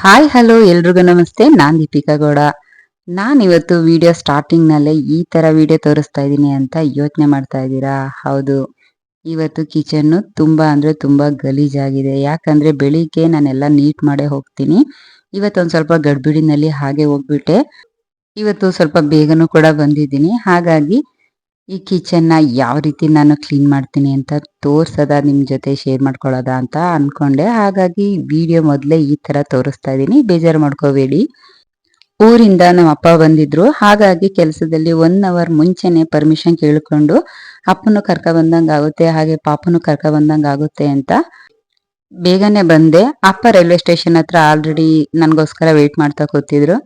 Hi hello ಎಲ್ರಿಗೂ ನಮಸ್ತೆ. ನಾನ್ ದೀಪಿಕಾ ಗೌಡ. ಇವತ್ತು ವಿಡಿಯೋ ಸ್ಟಾರ್ಟಿಂಗ್ ನಲ್ಲೇ ಈ ತರ ವಿಡಿಯೋ ತೋರಿಸ್ತಾ ಇದ್ದೀನಿ ಅಂತ ಯೋಚನೆ ಮಾಡ್ತಾ ಇದ್ದೀರಾ? ಹೌದು, ಇವತ್ತು ಕಿಚನ್ ತುಂಬಾ ಅಂದ್ರೆ ತುಂಬಾ ಗಲೀಜಾಗಿದೆ. ಯಾಕಂದ್ರೆ ಬೆಳಿಗ್ಗೆ ನಾನೆಲ್ಲ ನೀಟ್ ಮಾಡೇ ಹೋಗ್ತೀನಿ. ಇವತ್ತೊಂದ್ ಸ್ವಲ್ಪ ಗಡ್ಬಿಡಿನಲ್ಲಿ ಹಾಗೆ ಹೋಗ್ಬಿಟ್ಟೆ. ಇವತ್ತು ಸ್ವಲ್ಪ ಬೇಗನೂ ಕೂಡ ಬಂದಿದ್ದೀನಿ. ಹಾಗಾಗಿ ಈ ಕಿಚನ್ನ ಯಾವ ರೀತಿ ನಾನು ಕ್ಲೀನ್ ಮಾಡ್ತೀನಿ ಅಂತ ತೋರ್ಸದ ನಿಮ್ ಜೊತೆ ಶೇರ್ ಮಾಡ್ಕೊಳ್ಳೋದ ಅಂತ ಅನ್ಕೊಂಡೆ. ಹಾಗಾಗಿ ವಿಡಿಯೋ ಮೊದಲೇ ಈ ತರ ತೋರಿಸ್ತಾ ಇದ್ದೀನಿ, ಬೇಜಾರು ಮಾಡ್ಕೋಬೇಡಿ. ಊರಿಂದ ನಮ್ಮ ಅಪ್ಪ ಬಂದಿದ್ರು, ಹಾಗಾಗಿ ಕೆಲಸದಲ್ಲಿ 1 ಅವರ್ ಮುಂಚೆನೆ ಪರ್ಮಿಷನ್ ಕೇಳ್ಕೊಂಡು ಅಪ್ಪನು ಕರ್ಕ ಬಂದಂಗ ಆಗುತ್ತೆ, ಹಾಗೆ ಪಾಪನು ಕರ್ಕ ಬಂದಂಗ ಆಗುತ್ತೆ ಅಂತ ಬೇಗನೆ ಬಂದೆ. ಅಪ್ಪ ರೈಲ್ವೆ ಸ್ಟೇಷನ್ ಹತ್ರ ಆಲ್ರೆಡಿ ನನ್ಗೋಸ್ಕರ ವೇಟ್ ಮಾಡ್ತಾ ಕೂತಿದ್ರು.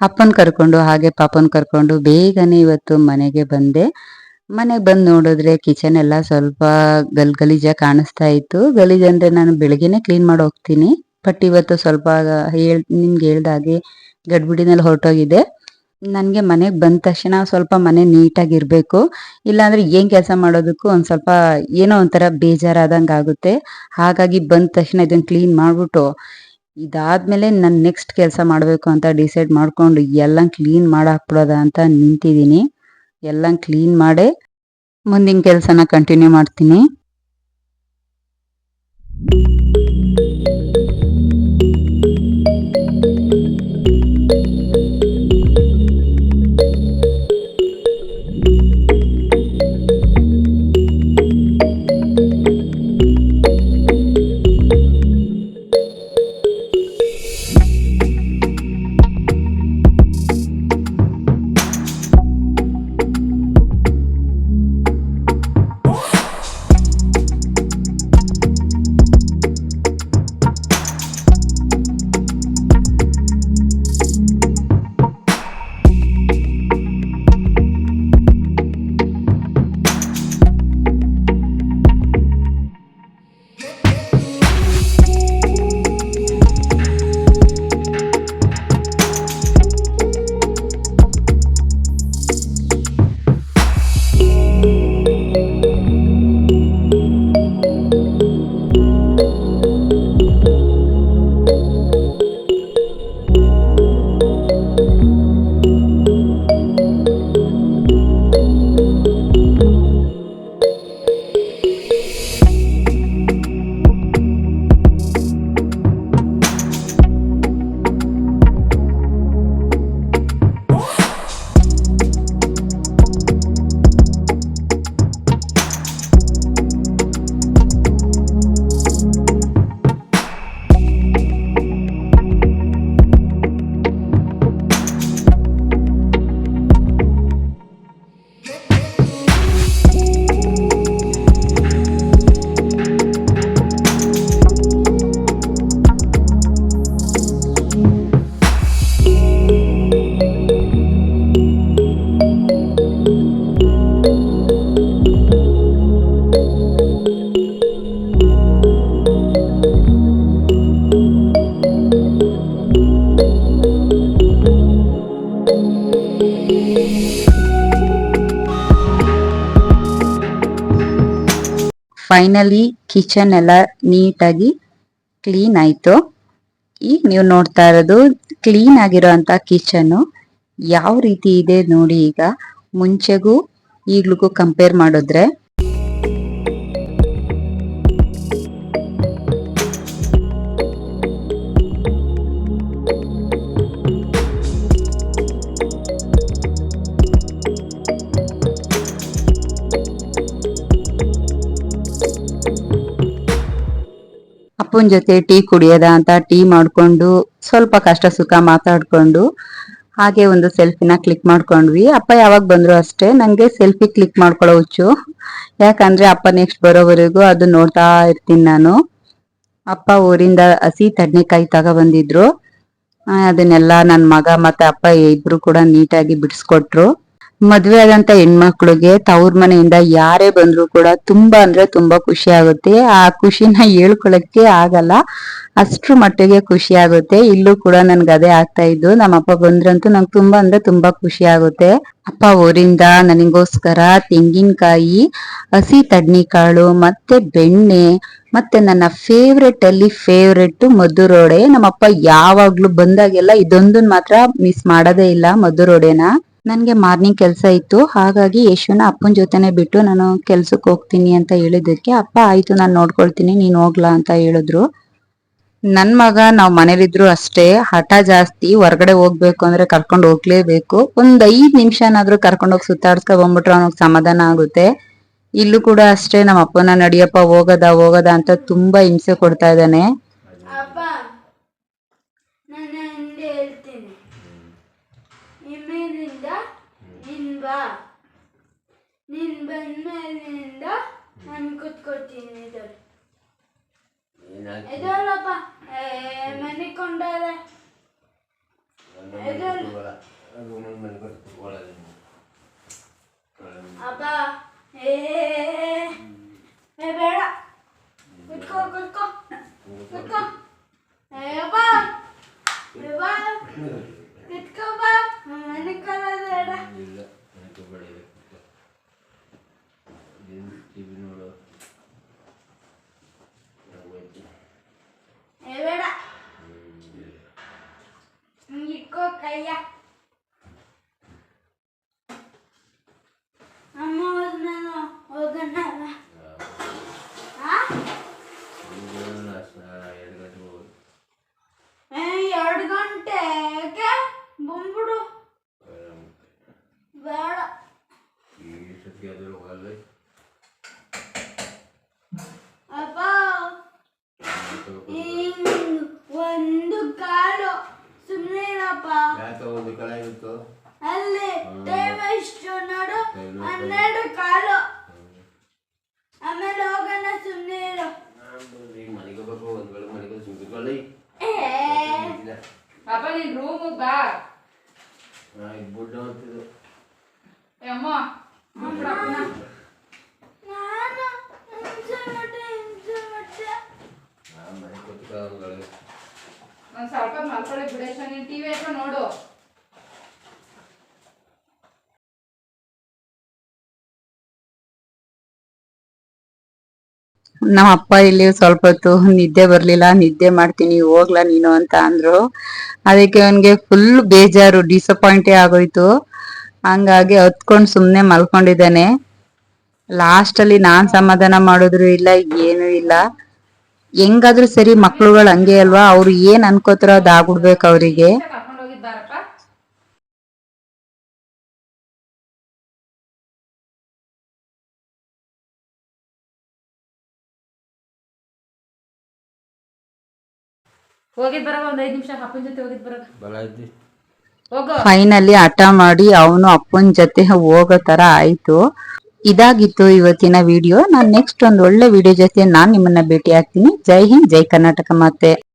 ಅಪ್ಪನ್ ಕರ್ಕೊಂಡು ಹಾಗೆ ಪಾಪನ್ ಕರ್ಕೊಂಡು ಬೇಗನೆ ಇವತ್ತು ಮನೆಗೆ ಬಂದೆ. ಮನೆಗೆ ಬಂದು ನೋಡಿದ್ರೆ ಕಿಚನ್ ಎಲ್ಲ ಸ್ವಲ್ಪ ಗಲೀಜಾಗಿ ಕಾಣಿಸ್ತಾ ಇತ್ತು. ಗಲೀಜ್ ಅಂದ್ರೆ ನಾನು ಬೆಳಗ್ಗೆನೆ ಕ್ಲೀನ್ ಮಾಡಿ ಹೋಗ್ತೀನಿ, ಬಟ್ ಇವತ್ತು ಸ್ವಲ್ಪ ನಿಮ್ಗೆ ಹೇಳ್ದಾಗೆ ಗಡ್ಬಿಡಿನಲ್ಲಿ ಹೊರಟೋಗಿದೆ. ನನ್ಗೆ ಮನೆಗೆ ಬಂದ ತಕ್ಷಣ ಸ್ವಲ್ಪ ಮನೆ ನೀಟಾಗಿರ್ಬೇಕು, ಇಲ್ಲಾಂದ್ರೆ ಏನ್ ಕೆಲಸ ಮಾಡೋದಕ್ಕೂ ಒಂದ್ ಸ್ವಲ್ಪ ಏನೋ ಒಂಥರ ಬೇಜಾರಾದಂಗ ಆಗುತ್ತೆ. ಹಾಗಾಗಿ ಬಂದ ತಕ್ಷಣ ಇದನ್ನ ಕ್ಲೀನ್ ಮಾಡ್ಬಿಟ್ಟು ಇದಾದ್ಮೇಲೆ ನಾನು ನೆಕ್ಸ್ಟ್ ಕೆಲಸ ಮಾಡ್ಬೇಕು ಅಂತ ಡಿಸೈಡ್ ಮಾಡ್ಕೊಂಡು ಎಲ್ಲ ಕ್ಲೀನ್ ಮಾಡಾಕ್ಬಿಡೋದ ಅಂತ ನಿಂತಿದ್ದೀನಿ. ಎಲ್ಲ ಕ್ಲೀನ್ ಮಾಡೇ ಮುಂದಿನ ಕೆಲಸನ ಕಂಟಿನ್ಯೂ ಮಾಡ್ತೀನಿ. ಫೈನಲಿ ಕಿಚನ್ ಎಲ್ಲ ನೀಟಾಗಿ ಕ್ಲೀನ್ ಆಯ್ತು. ಈಗ ನೀವು ನೋಡ್ತಾ ಇರೋದು ಕ್ಲೀನ್ ಆಗಿರೋ ಅಂತ ಕಿಚನ್ ಯಾವ ರೀತಿ ಇದೆ ನೋಡಿ. ಈಗ ಮುಂಚೆಗೂ ಈಗ್ಲಿಗೂ ಕಂಪೇರ್ ಮಾಡಿದ್ರೆ ಅಪ್ಪನ ಜೊತೆ ಟೀ ಕುಡಿಯೋದ ಅಂತ ಟೀ ಮಾಡ್ಕೊಂಡು ಸ್ವಲ್ಪ ಕಷ್ಟ ಸುಖ ಮಾತಾಡ್ಕೊಂಡು ಹಾಗೆ ಒಂದು ಸೆಲ್ಫಿನ ಕ್ಲಿಕ್ ಮಾಡ್ಕೊಂಡ್ವಿ. ಅಪ್ಪ ಯಾವಾಗ ಬಂದ್ರು ಅಷ್ಟೇ ನಂಗೆ ಸೆಲ್ಫಿ ಕ್ಲಿಕ್ ಮಾಡ್ಕೊಳ್ಳೋ ಹುಚ್ಚು. ಯಾಕಂದ್ರೆ ಅಪ್ಪ ನೆಕ್ಸ್ಟ್ ಬರೋವರೆಗೂ ಅದು ನೋಡ್ತಾ ಇರ್ತೀನಿ ನಾನು. ಅಪ್ಪ ಊರಿಂದ ಹಸಿ ತಡ್ನೆಕಾಯಿ ತಗೋ ಬಂದಿದ್ರು. ಅದನ್ನೆಲ್ಲ ನನ್ನ ಮಗ ಮತ್ತೆ ಅಪ್ಪ ಇಬ್ರು ಕೂಡ ನೀಟಾಗಿ ಬಿಡಿಸ್ಕೊಟ್ರು. ಮದ್ವೆ ಆದಂತ ಹೆಣ್ಮಕ್ಳಿಗೆ ತವ್ರ ಮನೆಯಿಂದ ಯಾರೇ ಬಂದ್ರು ಕೂಡ ತುಂಬಾ ಅಂದ್ರೆ ತುಂಬಾ ಖುಷಿ ಆಗುತ್ತೆ. ಆ ಖುಷಿನ ಹೇಳ್ಕೊಳಕ್ಕೆ ಆಗಲ್ಲ, ಅಷ್ಟ್ರ ಮಟ್ಟಿಗೆ ಖುಷಿ ಆಗುತ್ತೆ. ಇಲ್ಲೂ ಕೂಡ ನನ್ಗೆ ಅದೇ ಆಗ್ತಾ ಇದ್ದು. ನಮ್ಮಪ್ಪ ಬಂದ್ರಂತೂ ನಂಗೆ ತುಂಬಾ ಅಂದ್ರೆ ತುಂಬಾ ಖುಷಿ ಆಗುತ್ತೆ. ಅಪ್ಪ ಊರಿಂದ ನನಗೋಸ್ಕರ ತೆಂಗಿನಕಾಯಿ, ಹಸಿ ತಡ್ನಿಕಾಳು ಮತ್ತೆ ಬೆಣ್ಣೆ, ಮತ್ತೆ ನನ್ನ ಫೇವ್ರೆಟ್ ಅಲ್ಲಿ ಫೇವ್ರೆಟ್ ಮಧುರೋಡೆ. ನಮ್ಮಪ್ಪ ಯಾವಾಗ್ಲೂ ಬಂದಾಗೆಲ್ಲ ಇದೊಂದನ್ ಮಾತ್ರ ಮಿಸ್ ಮಾಡೋದೇ ಇಲ್ಲ, ಮಧುರೋಡೆನ. ನನ್ಗೆ ಮಾರ್ನಿಂಗ್ ಕೆಲ್ಸ ಇತ್ತು, ಹಾಗಾಗಿ ಯಶುನ ಅಪ್ಪನ ಜೊತೆನೆ ಬಿಟ್ಟು ನಾನು ಕೆಲ್ಸಕ್ಕೆ ಹೋಗ್ತೀನಿ ಅಂತ ಹೇಳಿದಕ್ಕೆ ಅಪ್ಪ ಆಯ್ತು ನಾನು ನೋಡ್ಕೊಳ್ತೀನಿ ನೀನ್ ಹೋಗ್ಲಾ ಅಂತ ಹೇಳಿದ್ರು. ನನ್ ಮಗ ನಾವ್ ಮನೇಲಿದ್ರು ಅಷ್ಟೇ ಹಠ ಜಾಸ್ತಿ. ಹೊರ್ಗಡೆ ಹೋಗ್ಬೇಕು ಅಂದ್ರೆ ಕರ್ಕೊಂಡ್ ಹೋಗ್ಲೇಬೇಕು. ಒಂದ್ 5 ನಿಮಿಷನಾದ್ರೂ ಕರ್ಕೊಂಡೋಗಿ ಸುತ್ತಾಡ್ಸ್ಕೊ ಬಂದ್ಬಿಟ್ರೆ ಅವನಿಗೆ ಸಮಾಧಾನ ಆಗುತ್ತೆ. ಇಲ್ಲೂ ಕೂಡ ಅಷ್ಟೇ, ನಮ್ಮ ಅಪ್ಪನ ನಡಿಯಪ್ಪ ಹೋಗದ ಹೋಗದ ಅಂತ ತುಂಬಾ ಹಿಂಸೆ ಕೊಡ್ತಾ ಇದ್ದಾನೆ. ನೀನ್ ಬಂದ್ಮೇಲಿಂದ ನಾನು ಕೂತ್ಕೊಳ್ತೀನಿ. ಎದೋಳಪ್ಪ ಮನೆ ಕೊಂಡಾರೆ ಅಪ್ಪ ಬೇಡ ಕುತ್ಕೋ ಕುತ್ಕೋ ಕುತ್ಕೋ ಅಪ್ಪ ಕುತ್ಕೋ ಬಾ ಮನೆ ಕೊಳ್ಳೋದ ಬೇಡ ಇಟ್ಕೋ ಕೈಯ. ಅಮ್ಮ ಹೋದ್ಮೇಲೆ ಹೋಗೋಣ. 2 ಗಂಟೆಗೆ ಬಂದ್ಬಿಡು. ಬೇಡ ಅಪ್ಪ 1 ಕಾಲು ಸುಮ್ಮನೆ ಇರಪ್ಪ. ಅಲ್ಲಿ ಟೈಮ್ ಎಷ್ಟು ನೋಡು, 12 ಕಾಲು. ಆಮೇಲೆ ಹೋಗೋಣ, ಸುಮ್ಮನೆ ಇರು. ಪಾಪ ನೀನ್ ರೂಮಿಗೆ ಬಾ. ಅಮ್ಮ ಒಂದ್ ಸ್ವಲ್ಪ ಮಲ್ಕೊಳ್ಳಿ ಬಿಡೇಶ, ನೀನ್ ಟಿವಿ ಹಾಕೋ ನೋಡು. ನಮ್ಮ ಅಪ್ಪ ಇಲ್ಲಿ ಸ್ವಲ್ಪ ಹೊತ್ತು ನಿದ್ದೆ ಬರ್ಲಿಲ್ಲ, ನಿದ್ದೆ ಮಾಡ್ತೀನಿ ಹೋಗ್ಲಾ ನೀನು ಅಂತ ಅಂದ್ರು. ಅದಕ್ಕೆ ಅವನ್ಗೆ ಫುಲ್ ಬೇಜಾರು, ಡಿಸಪಾಯಿಂಟೇ ಆಗೋಯ್ತು. ಹಂಗಾಗಿ ಹತ್ಕೊಂಡ್ ಸುಮ್ನೆ ಮಲ್ಕೊಂಡಿದ್ದಾನೆ. ಲಾಸ್ಟ್ ಅಲ್ಲಿ ನಾನ್ ಸಮಾಧಾನ ಮಾಡಿದ್ರು ಇಲ್ಲ, ಏನು ಇಲ್ಲ. ಹೆಂಗಾದ್ರೂ ಸರಿ, ಮಕ್ಳುಗಳು ಹಂಗೆ ಅಲ್ವಾ, ಅವ್ರು ಏನ್ ಅನ್ಕೋತಾರೋ ಅದಾಗ್ಬಿಡ್ಬೇಕು ಅವ್ರಿಗೆ. ಕರ್ಕೊಂಡು ಹೋಗಿದ್ದಾರಪ್ಪ. ಹೋಗಿದ್ ಬರಾಗ ಒಂದ್ 5 ನಿಮಿಷ ಅಪ್ಪನ ಜೊತೆ ಹೋಗಿದ್ ಬರಾಗ ಹೋಗೋ. ಫೈನಲಿ ಹಠ ಮಾಡಿ ಅವನು ಅಪ್ಪನ ಜೊತೆ ಹೋಗೋ ತರ ಆಯ್ತು. ಇದಾಗಿತ್ತು ಇವತ್ತಿನ ವಿಡಿಯೋ. ನಾನ್ ನೆಕ್ಸ್ಟ್ ಒಂದ್ ಒಳ್ಳೆ ವಿಡಿಯೋ ಜೊತೆ ನಾನ್ ನಿಮ್ಮನ್ನ ಭೇಟಿ ಆಗ್ತೀನಿ. ಜೈ ಹಿಂದ್, ಜೈ ಕರ್ನಾಟಕ ಮಾತೆ.